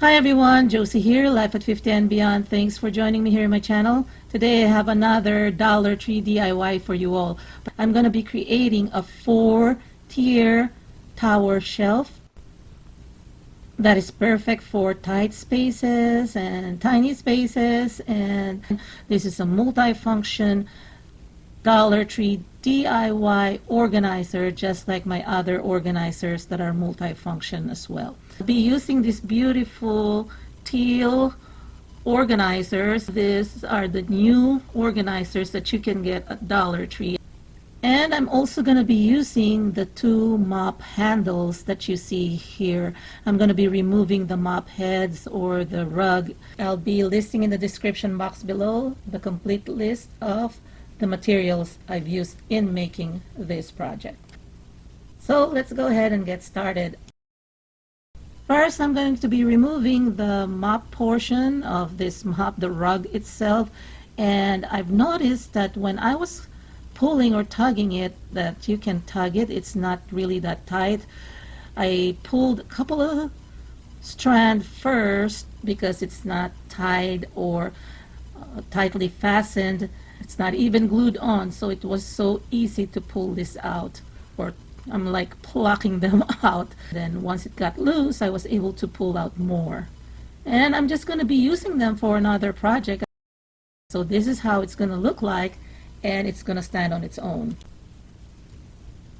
Hi everyone, Josie here, Life at 50 and Beyond. Thanks for joining me here in my channel. Today I have another Dollar Tree DIY for you all. I'm going to be creating a 4-tier tower shelf that is perfect for tight spaces and tiny spaces, and this is a multi-function Dollar Tree DIY organizer, just like my other organizers that are multifunction as well. I'll be using these beautiful teal organizers. These are the new organizers that you can get at Dollar Tree. And I'm also going to be using the 2 mop handles that you see here. I'm going to be removing the mop heads or the rug. I'll be listing in the description box below the complete list of the materials I've used in making this project. So let's go ahead and get started. First, I'm going to be removing the mop portion of this mop, the rug itself, and I've noticed that when I was pulling or tugging it, that you can tug it, it's not really that tight. I pulled a couple of strands first because it's not tied or tightly fastened. It's not even glued on, so it was so easy to pull this out, or I'm like plucking them out. Then once it got loose, I was able to pull out more. And I'm just going to be using them for another project. So this is how it's going to look like, and it's going to stand on its own.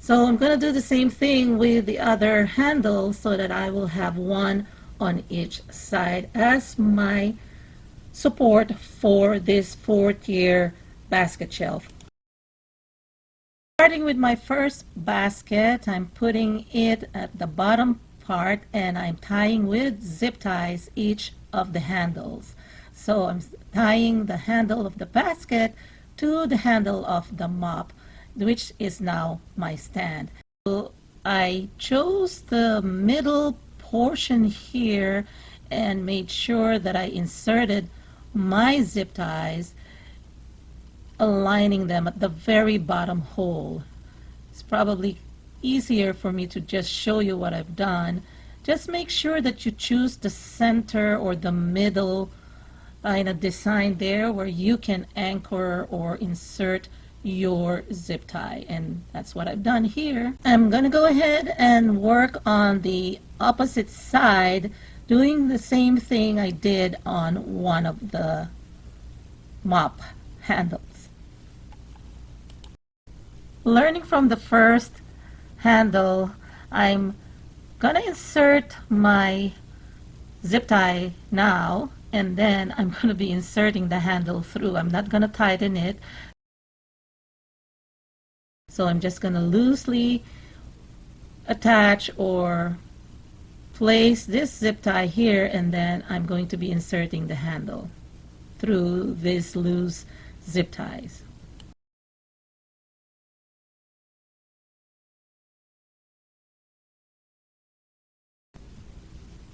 So I'm going to do the same thing with the other handle so that I will have one on each side as my support for this 4-tier basket shelf. Starting with my first basket, I'm putting it at the bottom part and I'm tying with zip ties each of the handles. So I'm tying the handle of the basket to the handle of the mop, which is now my stand. So I chose the middle portion here and made sure that I inserted my zip ties, aligning them at the very bottom hole. It's probably easier for me to just show you what I've done. Just make sure that you choose the center or the middle in a design there where you can anchor or insert your zip tie, and that's what I've done here. I'm going to go ahead and work on the opposite side, doing the same thing I did on one of the mop handles. Learning from the first handle, I'm gonna insert my zip tie now, and then I'm gonna be inserting the handle through. I'm not gonna tighten it. So I'm just gonna loosely attach or place this zip tie here, and then I'm going to be inserting the handle through these loose zip ties.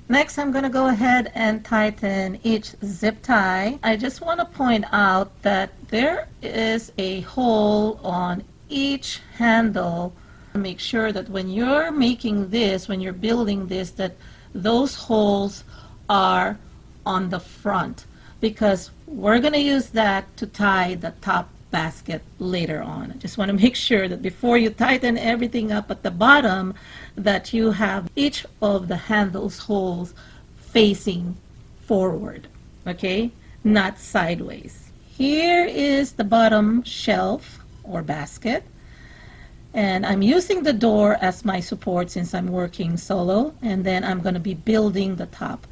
Next, I'm going to go ahead and tighten each zip tie. I just want to point out that there is a hole on each handle. Make sure that when you're making this, when you're building this, that those holes are on the front, because we're going to use that to tie the top basket later on. I just want to make sure that before you tighten everything up at the bottom, that you have each of the handles holes facing forward, okay, not sideways. Here is the bottom shelf or basket, and I'm using the door as my support since I'm working solo, and then I'm going to be building the top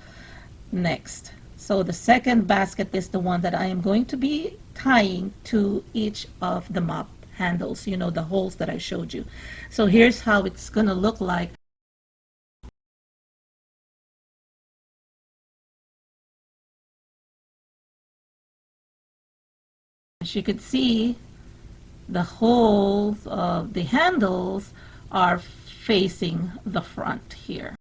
next. So the second basket is the one that I am going to be tying to each of the mop handles, you know, the holes that I showed you. So here's how it's going to look like. As you can see, the holes of the handles are facing the front here.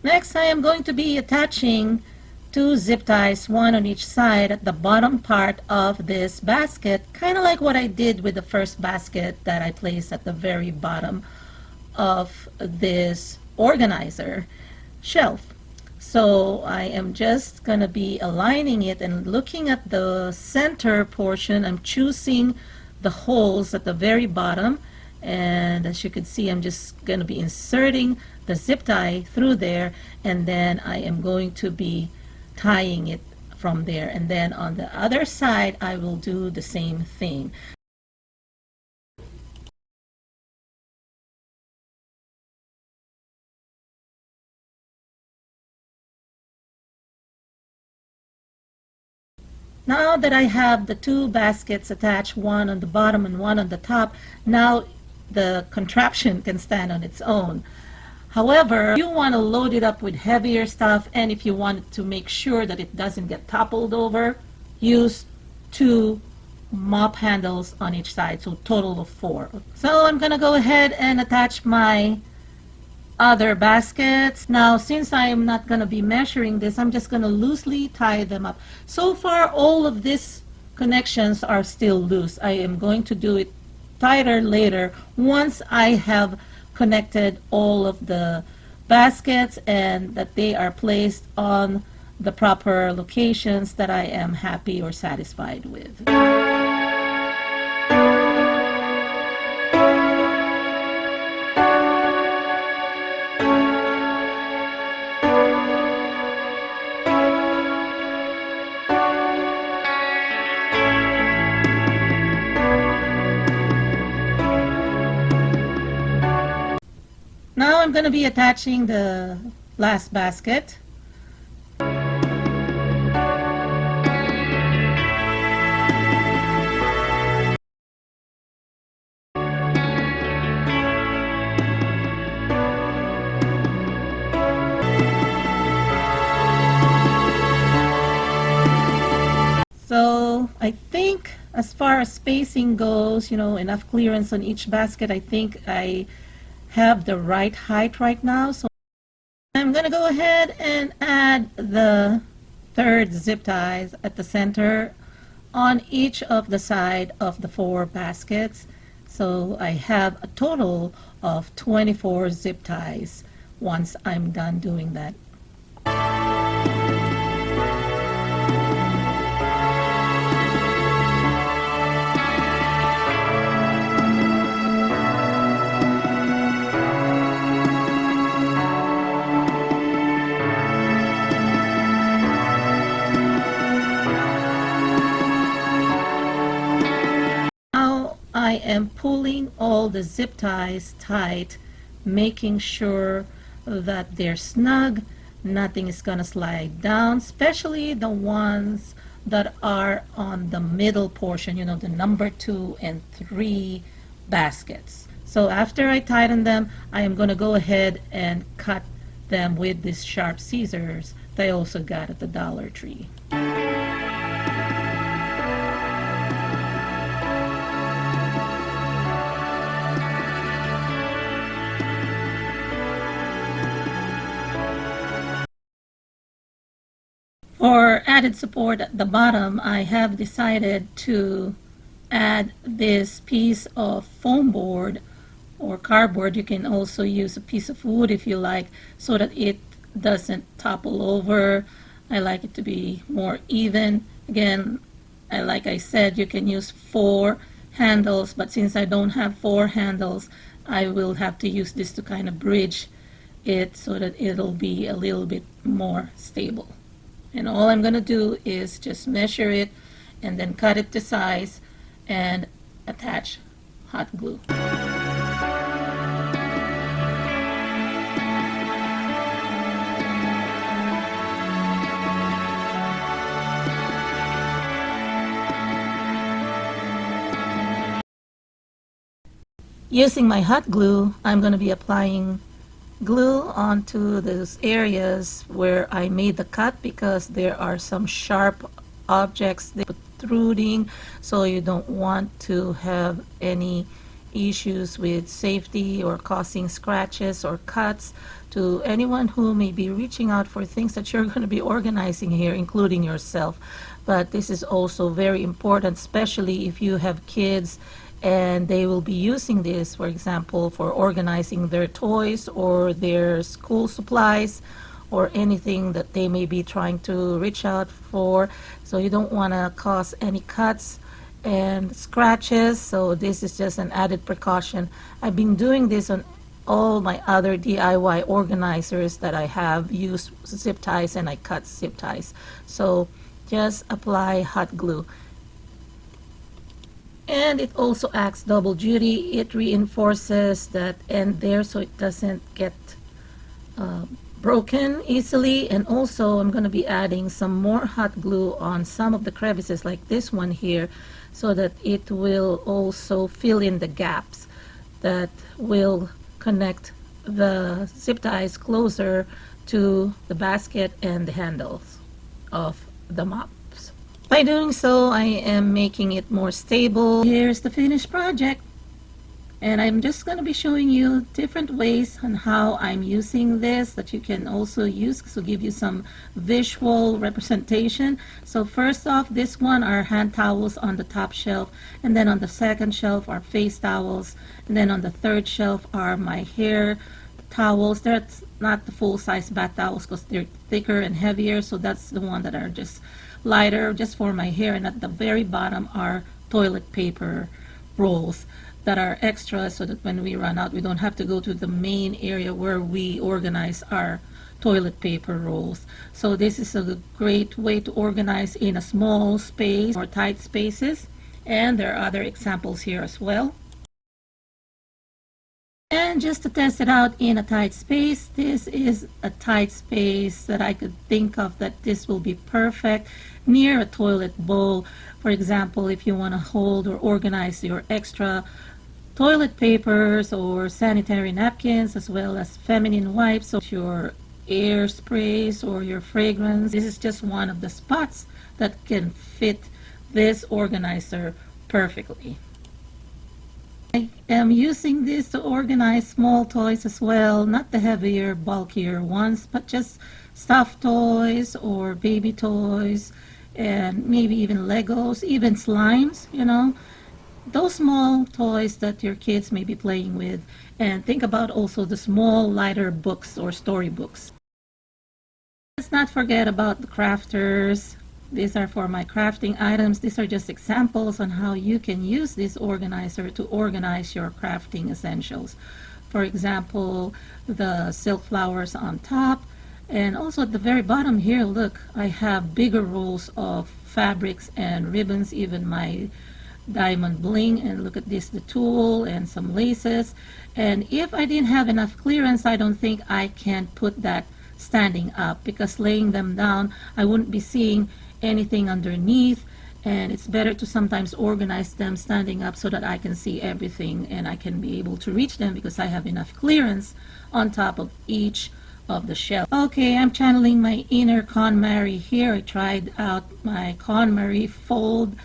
Next, I am going to be attaching 2 zip ties, one on each side at the bottom part of this basket, kind of like what I did with the first basket that I placed at the very bottom of this organizer. shelf. So I am just going to be aligning it and looking at the center portion. I'm choosing the holes at the very bottom, and as you can see, I'm just going to be inserting the zip tie through there, and then I am going to be tying it from there. And then on the other side I will do the same thing. Now that I have the two baskets attached, one on the bottom and one on the top, now the contraption can stand on its own. However, if you want to load it up with heavier stuff, and if you want to make sure that it doesn't get toppled over, use two mop handles on each side, so total of 4. So I'm going to go ahead and attach my other baskets. Now, since I am not going to be measuring this, I'm just going to loosely tie them up. So far, all of these connections are still loose. I am going to do it tighter later once I have connected all of the baskets and that they are placed on the proper locations that I am happy or satisfied with. Now I'm going to be attaching the last basket. So I think as far as spacing goes, enough clearance on each basket, I think I have the right height right now. So I'm going to go ahead and add the third zip ties at the center on each of the side of the 4 baskets. So I have a total of 24 zip ties once I'm done doing that. I am pulling all the zip ties tight, making sure that they're snug, nothing is going to slide down, especially the ones that are on the middle portion, the number 2 and 3 baskets. So after I tighten them, I am going to go ahead and cut them with these sharp scissors that I also got at the Dollar Tree. For added support at the bottom, I have decided to add this piece of foam board or cardboard. You can also use a piece of wood if you like, so that it doesn't topple over. I like it to be more even. Again, like I said, you can use 4 handles, but since I don't have 4 handles, I will have to use this to kind of bridge it so that it'll be a little bit more stable. And all I'm going to do is just measure it and then cut it to size and attach hot glue. Using my hot glue, I'm going to be applying glue onto those areas where I made the cut, because there are some sharp objects protruding, so you don't want to have any issues with safety or causing scratches or cuts to anyone who may be reaching out for things that you're going to be organizing here, including yourself. But this is also very important, especially if you have kids and they will be using this, for example, for organizing their toys or their school supplies, or anything that they may be trying to reach out for. So you don't want to cause any cuts and scratches, so this is just an added precaution. I've been doing this on all my other DIY organizers that I have used zip ties, and I cut zip ties. So just apply hot glue. And it also acts double duty. It reinforces that end there so it doesn't get broken easily. And also I'm going to be adding some more hot glue on some of the crevices like this one here, so that it will also fill in the gaps that will connect the zip ties closer to the basket and the handles of the mops. By doing so, I am making it more stable. Here's the finished project. And I'm just going to be showing you different ways on how I'm using this that you can also use to give you some visual representation. So first off, this one are hand towels on the top shelf, and then on the second shelf are face towels, and then on the third shelf are my hair towels. That's not the full-size bath towels because they're thicker and heavier, so that's the one that are just lighter, just for my hair. And at the very bottom are toilet paper rolls that are extra, so that when we run out, we don't have to go to the main area where we organize our toilet paper rolls. So this is a great way to organize in a small space or tight spaces. And there are other examples here as well. And just to test it out in a tight space, this is a tight space that I could think of that this will be perfect near a toilet bowl. For example, if you want to hold or organize your extra toilet papers or sanitary napkins, as well as feminine wipes, or your air sprays or your fragrance. This is just one of the spots that can fit this organizer perfectly. I am using this to organize small toys as well, not the heavier, bulkier ones, but just stuffed toys or baby toys, and maybe even Legos, even slimes, you know. Those small toys that your kids may be playing with. And think about also the small, lighter books or storybooks. Let's not forget about the crafters. These are for my crafting items. These are just examples on how you can use this organizer to organize your crafting essentials. For example, the silk flowers on top. And also at the very bottom here, look, I have bigger rolls of fabrics and ribbons, even my diamond bling. And look at this, the tulle and some laces. And if I didn't have enough clearance, I don't think I can put that standing up, because laying them down, I wouldn't be seeing anything underneath. And it's better to sometimes organize them standing up so that I can see everything and I can be able to reach them, because I have enough clearance on top of each of the shelf. Okay, I'm channeling my inner KonMari here. I tried out my KonMari fold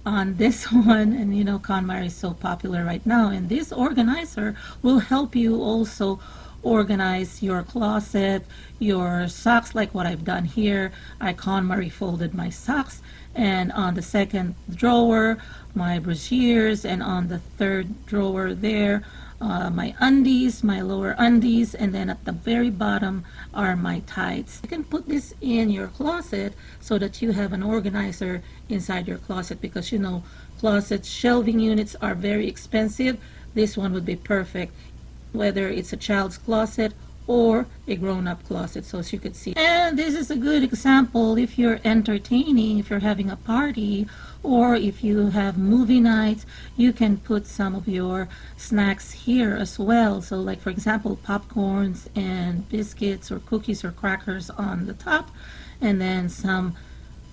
on this one, and you know, KonMari is so popular right now, and this organizer will help you also organize your closet, your socks, like what I've done here. I KonMari folded my socks, and on the second drawer my brassieres, and on the third drawer there my undies, my lower undies, and then at the very bottom are my tights. You can put this in your closet so that you have an organizer inside your closet, because you know, closet shelving units are very expensive. This one would be perfect, whether it's a child's closet or a grown-up closet, so as you could see. And this is a good example if you're entertaining, if you're having a party, or if you have movie nights, you can put some of your snacks here as well. So like, for example, popcorns and biscuits or cookies or crackers on the top, and then some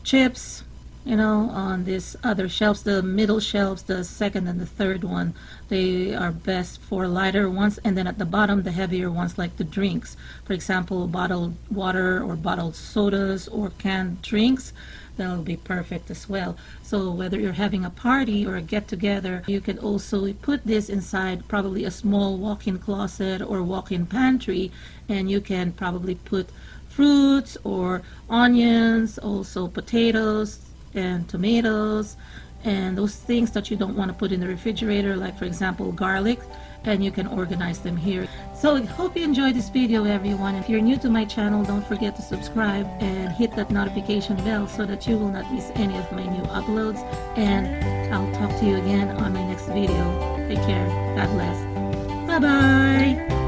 chips, you know, on this other shelves, the middle shelves, the second and the third one, they are best for lighter ones. And then at the bottom, the heavier ones, like the drinks, for example, bottled water or bottled sodas or canned drinks, that'll be perfect as well. So whether you're having a party or a get-together, you can also put this inside probably a small walk-in closet or walk-in pantry, and you can probably put fruits or onions, also potatoes and tomatoes and those things that you don't want to put in the refrigerator, like for example garlic, and you can organize them here. So I hope you enjoyed this video, everyone. If you're new to my channel, don't forget to subscribe and hit that notification bell so that you will not miss any of my new uploads, and I'll talk to you again on my next video. Take care. God bless. Bye bye.